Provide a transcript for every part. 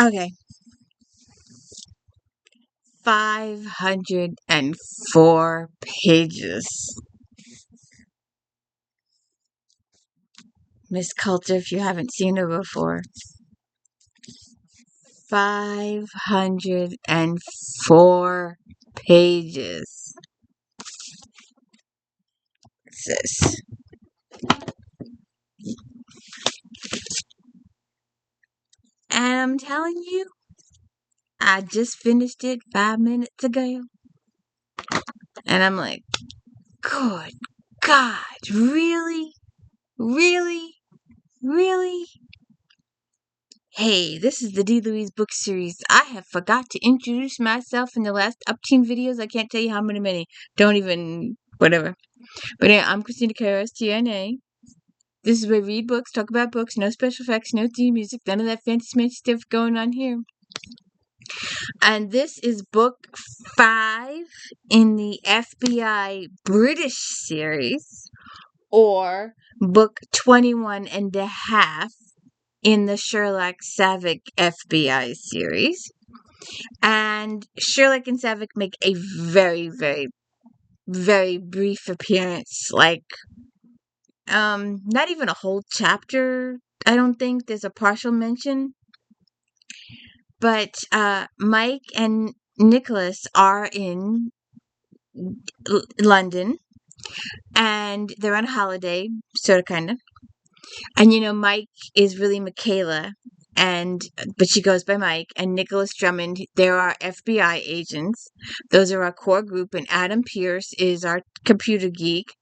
Okay. 504 pages. Miss Coulter, if you haven't seen her before. 504 pages. What's this? And I'm telling you, I just finished it 5 minutes ago. And I'm like, good God, really? Really? Really? Hey, this is the D. Louise book series. I have forgot to introduce myself in the last upteen videos. I can't tell you how many. Don't even, whatever. But yeah, I'm Christina KRS-TNA. This is where we read books, talk about books, no special effects, no theme music, none of that fancy stuff going on here. And this is book 5 in the FBI British series, or book 21 and a half in the Sherlock Savick FBI series. And Sherlock and Savick make a very, very, very brief appearance. Like, not even a whole chapter, I don't think. There's a partial mention. But Mike and Nicholas are in London, and they're on holiday, sort of, kind of. And Mike is really Michaela, but she goes by Mike. And Nicholas Drummond, there are FBI agents. Those are our core group, and Adam Pierce is our computer geek.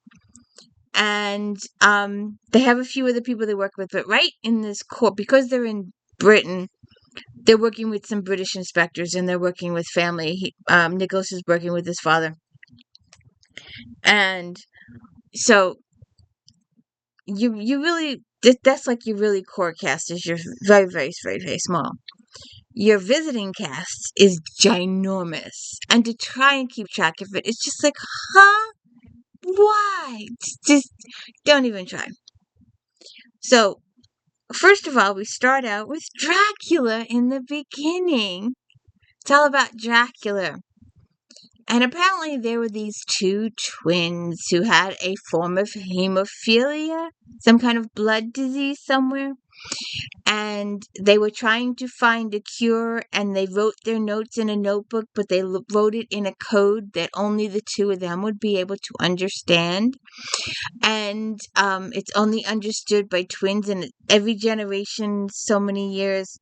And they have a few other people they work with, but right in this core, because they're in Britain, they're working with some British inspectors, and they're working with family. Nicholas is working with his father. And so you really, that's like your really core cast is your very, very, very, very small. Your visiting cast is ginormous. And to try and keep track of it, it's just like, huh? Why? Just don't even try. So, first of all, we start out with Dracula in the beginning. It's all about Dracula. And apparently there were these two twins who had a form of hemophilia, some kind of blood disease somewhere. And they were trying to find a cure, and they wrote their notes in a notebook, but they wrote it in a code that only the two of them would be able to understand. And it's only understood by twins, and every generation, so many years.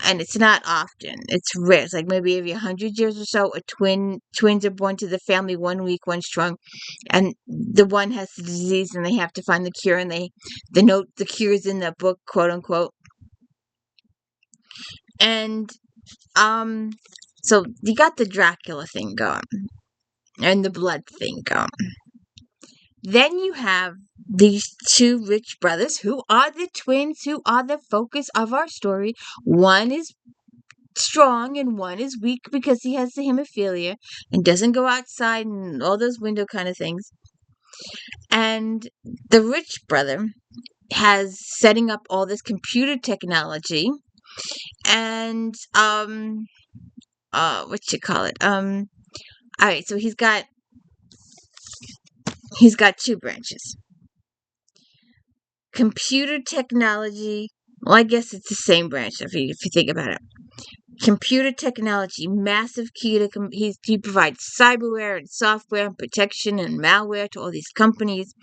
And it's not often. It's rare. It's like maybe every 100 years or so, twins are born to the family, one weak, one strong, and the one has the disease, and they have to find the cure, and the cure is in the book, quote unquote. And so you got the Dracula thing going, and the blood thing going. Then you have these two rich brothers who are the twins, who are the focus of our story. One is strong and one is weak because he has the hemophilia and doesn't go outside and all those window kind of things. And the rich brother has setting up all this computer technology, and what you call it? All right, so he's got two branches. Computer technology. Well, I guess it's the same branch if you think about it. Computer technology, massive key to he provides cyberware and software and protection and malware to all these companies.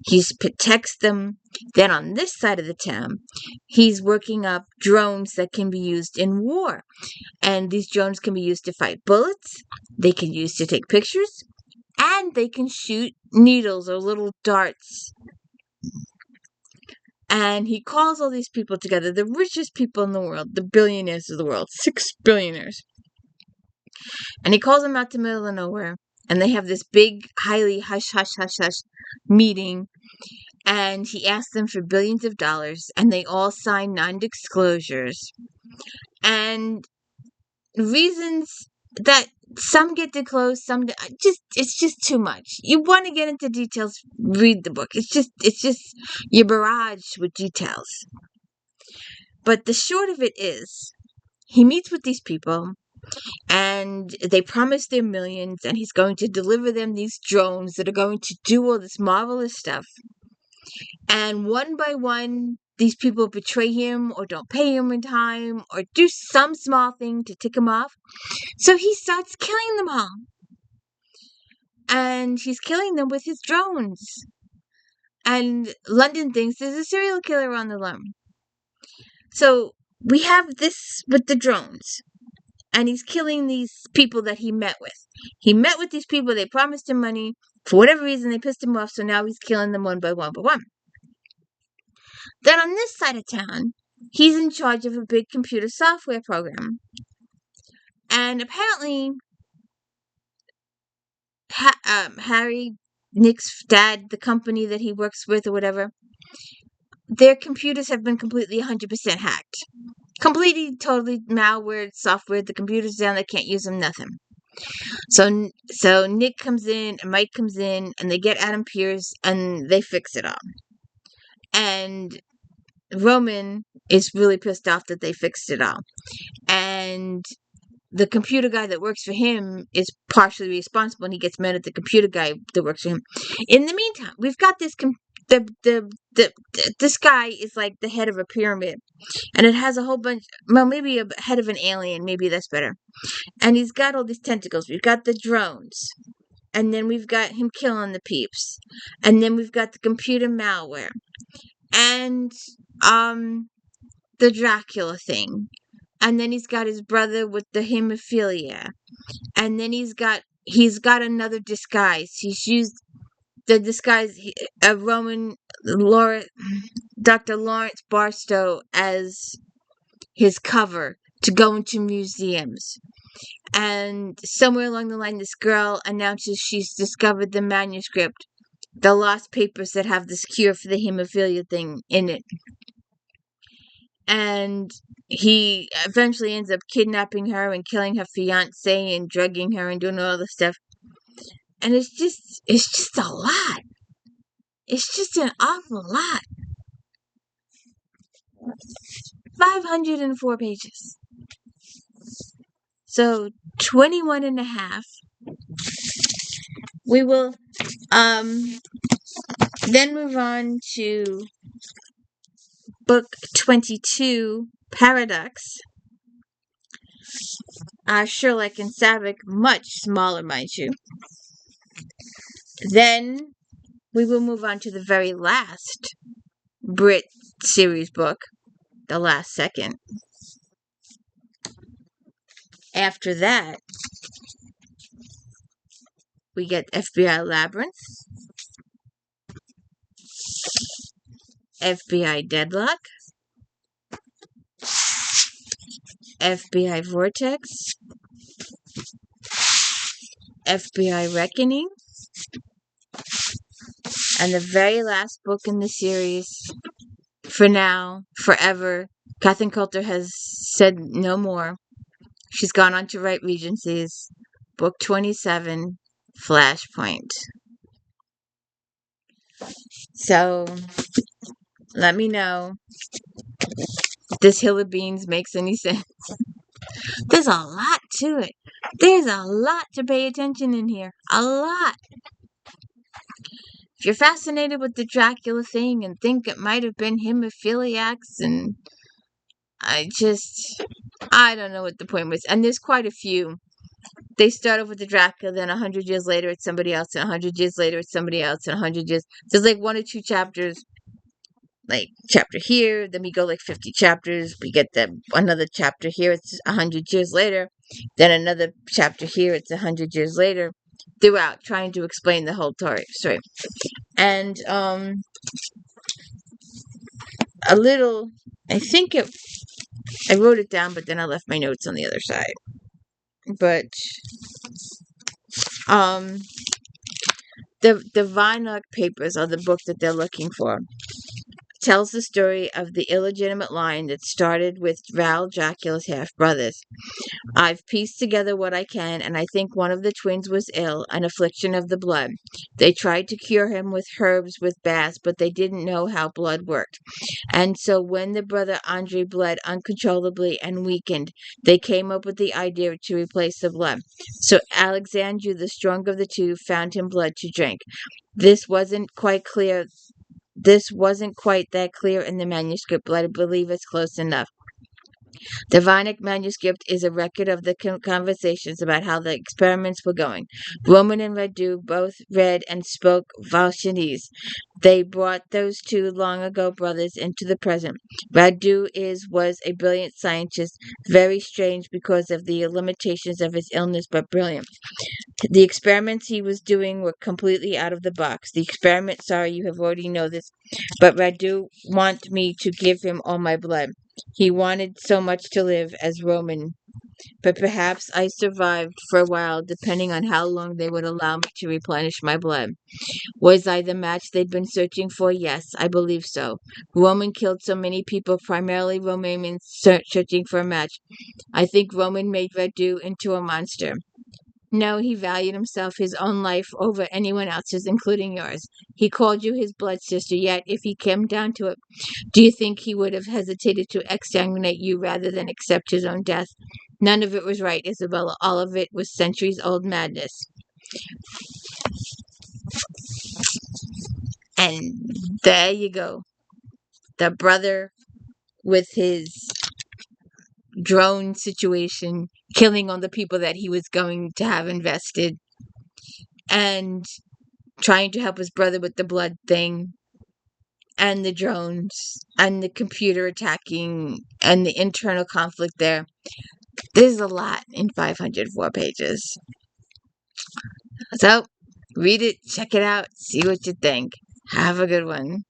He protects them. Then on this side of the town, he's working up drones that can be used in war. And these drones can be used to fight bullets. They can use to take pictures. And they can shoot needles or little darts. And he calls all these people together, the richest people in the world, the billionaires of the world, 6 billionaires. And he calls them out to the middle of nowhere. And they have this big, highly hush meeting. And he asks them for billions of dollars. And they all sign non-disclosures. And reasons that some get disclosed, it's just too much. You want to get into details, read the book. It's just you're barraged with details. But the short of it is, he meets with these people, and they promise their millions, and he's going to deliver them these drones that are going to do all this marvelous stuff. And one by one, these people betray him or don't pay him in time or do some small thing to tick him off. So he starts killing them all. And he's killing them with his drones. And London thinks there's a serial killer on the run. So we have this with the drones. And he's killing these people that he met with. He met with these people, they promised him money. For whatever reason, they pissed him off, so now he's killing them one by one by one. Then on this side of town, he's in charge of a big computer software program. And apparently, Harry, Nick's dad, the company that he works with or whatever, their computers have been completely 100% hacked. Completely, totally malware software. The computer's down, they can't use them, nothing. So Nick comes in, and Mike comes in, and they get Adam Pierce, and they fix it all. And Roman is really pissed off that they fixed it all. And the computer guy that works for him is partially responsible, and he gets mad at the computer guy that works for him. In the meantime, we've got this this guy is like the head of a pyramid, and it has a whole bunch, well, maybe a head of an alien, maybe that's better. And he's got all these tentacles. We've got the drones, and then we've got him killing the peeps, and then we've got the computer malware, and the Dracula thing. And then he's got his brother with the hemophilia. And then he's got another disguise. He's used the disguise of Dr. Lawrence Barstow as his cover to go into museums. And somewhere along the line, this girl announces she's discovered the manuscript, the lost papers that have this cure for the hemophilia thing in it. And he eventually ends up kidnapping her and killing her fiance and drugging her and doing all this stuff. And it's just a lot. It's just an awful lot. 504 pages. So 21 and a half. We will then move on to book 22, Paradox. Sherlock and Savick, much smaller, mind you. Then we will move on to the very last BRIT series book, The Last Second. After that, we get FBI Labyrinth, FBI Deadlock, FBI Vortex, FBI Reckoning, and the very last book in the series, for now, forever, Catherine Coulter has said no more. She's gone on to write Regencies, book 27, Flashpoint. So, let me know if this hill of beans makes any sense. There's a lot to it. There's a lot to pay attention in here. A lot. If you're fascinated with the Dracula thing and think it might have been hemophiliacs, and I don't know what the point was. And there's quite a few. They start off with the Dracula, then 100 years later it's somebody else, and 100 years later it's somebody else, and 100 years. There's like 1 or 2 chapters, like chapter here, then we go like 50 chapters, we get another chapter here, it's 100 years later, then another chapter here, it's 100 years later, throughout, trying to explain the whole story. And a little, I wrote it down, but then I left my notes on the other side. But the Vinok papers are the book that they're looking for. tells the story of the illegitimate line that started with Val Dracula's half-brothers. I've pieced together what I can, and I think one of the twins was ill, an affliction of the blood. They tried to cure him with herbs with baths, but they didn't know how blood worked. And so when the brother Andre bled uncontrollably and weakened, they came up with the idea to replace the blood. So Alexandru, the stronger of the two, found him blood to drink. This wasn't quite clear. This wasn't quite that clear in the manuscript, but I believe it's close enough. The Vinik manuscript is a record of the conversations about how the experiments were going. Roman and Radu both read and spoke Valshanese. They brought those two long ago brothers into the present. Radu was a brilliant scientist, very strange because of the limitations of his illness, but brilliant. The experiments he was doing were completely out of the box. Sorry, you have already know this, but Radu wanted me to give him all my blood. He wanted so much to live as Roman, but perhaps I survived for a while, depending on how long they would allow me to replenish my blood. Was I the match they'd been searching for? Yes, I believe so. Roman killed so many people, primarily Romanians, searching for a match. I think Roman made Radu into a monster. No, he valued himself, his own life, over anyone else's, including yours. He called you his blood sister, yet, if he came down to it, do you think he would have hesitated to exterminate you rather than accept his own death? None of it was right, Isabella. All of it was centuries-old madness. And there you go. The brother with his drone situation, killing all the people that he was going to have invested, and trying to help his brother with the blood thing, and the drones, and the computer attacking, and the internal conflict there. There's a lot in 504 pages. So, read it, check it out, see what you think. Have a good one.